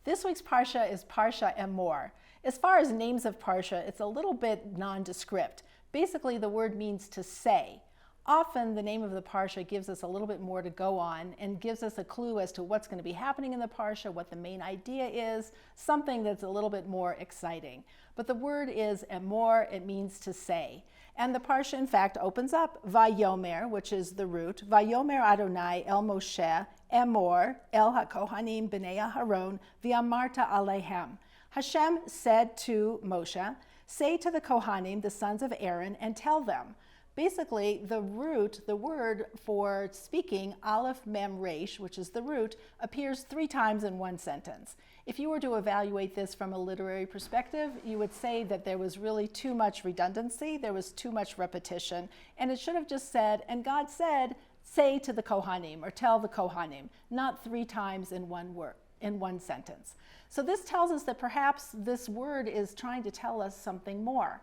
This week's Parsha is Parsha EMOR. As far as names of Parsha, it's a little bit nondescript. Basically, the word means to say. Often, the name of the Parsha gives us a little bit more to go on and gives us a clue as to what's going to be happening in the Parsha, what the main idea is, something that's a little bit more exciting. But the word is EMOR, it means to say. And the Parsha, in fact, opens up Vayomer, which is the root. Vayomer Adonai el Moshe, EMOR, el HaKohanim b'nei Aharon, v'amarta alehem. Hashem said to Moshe, say to the Kohanim, the sons of Aaron, and tell them. Basically, the root, the word for speaking, Aleph Mem Resh, which is the root, appears 3 times in one sentence. If you were to evaluate this from a literary perspective, you would say that there was really too much redundancy, there was too much repetition, and it should have just said, and God said, say to the Kohanim, or tell the Kohanim, not 3 times in one word, in one sentence. So this tells us that perhaps this word is trying to tell us something more.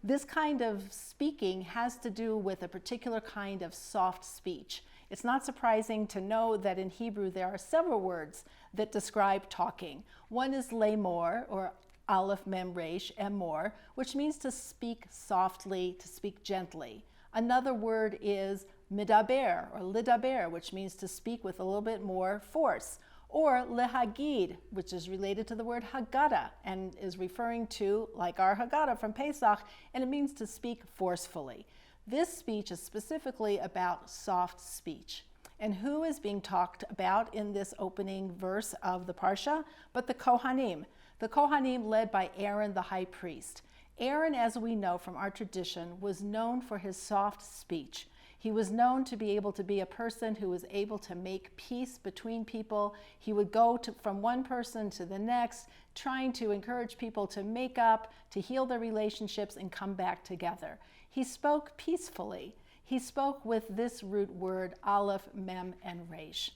This kind of speaking has to do with a particular kind of soft speech. It's not surprising to know that in Hebrew there are several words that describe talking. One is lemor, or Aleph Mem Resh, EMOR, which means to speak softly, to speak gently. Another word is midaber, or lidaber, which means to speak with a little bit more force. Or lehagid, which is related to the word Haggadah and is referring to, like our Haggadah from Pesach, and it means to speak forcefully. This speech is specifically about soft speech. And who is being talked about in this opening verse of the Parsha? But the Kohanim. The Kohanim led by Aaron the high priest. Aaron, as we know from our tradition, was known for his soft speech. He was known to be able to be a person who was able to make peace between people. He would go from one person to the next, trying to encourage people to make up, to heal their relationships, and come back together. He spoke peacefully. He spoke with this root word, Aleph, Mem, and Resh.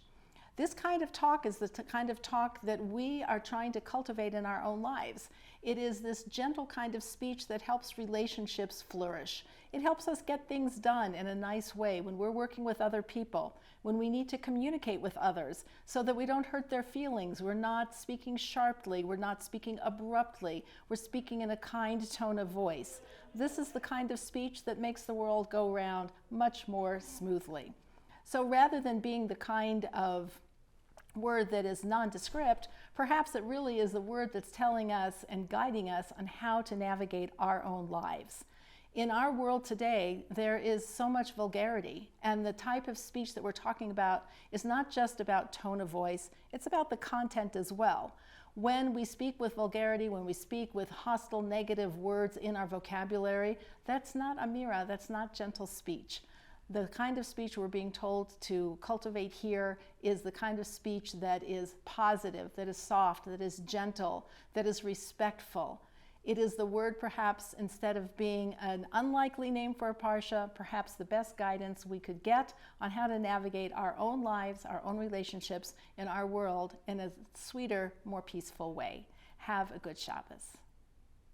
This kind of talk is the kind of talk that we are trying to cultivate in our own lives. It is this gentle kind of speech that helps relationships flourish. It helps us get things done in a nice way when we're working with other people, when we need to communicate with others so that we don't hurt their feelings. We're not speaking sharply, we're not speaking abruptly, we're speaking in a kind tone of voice. This is the kind of speech that makes the world go round much more smoothly. So rather than being the kind of word that is nondescript, perhaps it really is the word that's telling us and guiding us on how to navigate our own lives. In our world today, there is so much vulgarity, and the type of speech that we're talking about is not just about tone of voice, it's about the content as well. When we speak with vulgarity, when we speak with hostile, negative words in our vocabulary, that's not amira, that's not gentle speech. The kind of speech we're being told to cultivate here is the kind of speech that is positive, that is soft, that is gentle, that is respectful. It is the word, perhaps, instead of being an unlikely name for a Parsha, perhaps the best guidance we could get on how to navigate our own lives, our own relationships in our world in a sweeter, more peaceful way. Have a good Shabbos.